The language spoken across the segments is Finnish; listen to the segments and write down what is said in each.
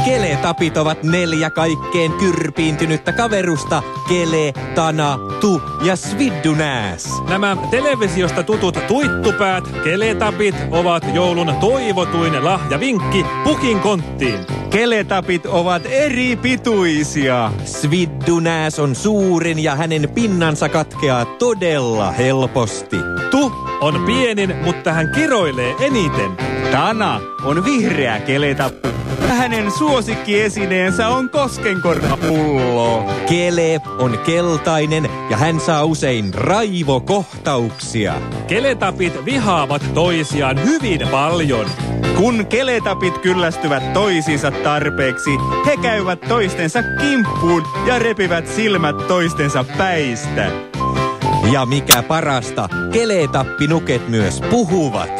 Keletapit ovat 4 kaikkeen kyrpiintynyttä kaverusta. Kele, Tana, Tu ja Sviddunääs. Nämä televisiosta tutut tuittupäät keletapit ovat joulun toivotuin lahjavinkki Pukin konttiin. Keletapit ovat eri pituisia. Sviddunääs on suurin ja hänen pinnansa katkeaa todella helposti. Tu on pienin, mutta hän kiroilee eniten. Tana on vihreä keletappi. Hänen suosikkieesineensä on koskenkorvapullo. Kele on keltainen ja hän saa usein raivokohtauksia. Keletapit vihaavat toisiaan hyvin paljon. Kun keletapit kyllästyvät toisiinsa tarpeeksi, he käyvät toistensa kimppuun ja repivät silmät toistensa päistä. Ja mikä parasta, keletappinuket myös puhuvat.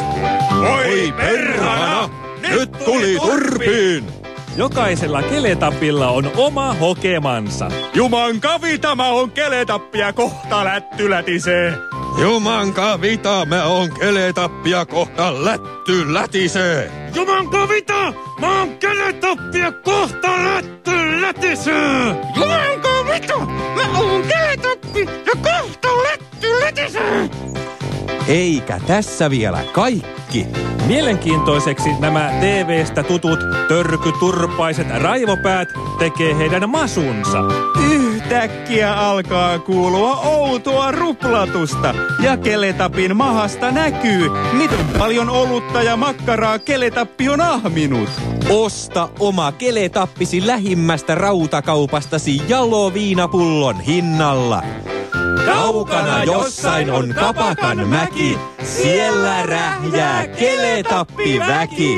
Oi perhana! Nyt tuli turpiin! Jokaisella keletapilla on oma hokemansa. Jumankavi, tämä on keletappia, kohta lätty lätisee. Jumankavita, mä oon keletappia, kohta lätty lätisee. Jumankavita, mä oon keletappia, kohta lätty lätisee. Jumankavita, mä oon keletappi ja kohta lätty lätisee. Eikä tässä vielä kaikki. Mielenkiintoiseksi nämä TV:stä tutut törkyturpaiset raivopäät tekee heidän masunsa. Yhtäkkiä alkaa kuulua outoa ruplatusta ja keletapin mahasta näkyy, miten paljon olutta ja makkaraa keletappi on ahminut. Osta oma keletappisi lähimmästä rautakaupastasi jaloviinapullon hinnalla. Kaukana jossain on Kapakan mäki, siellä rähjää keletappiväki.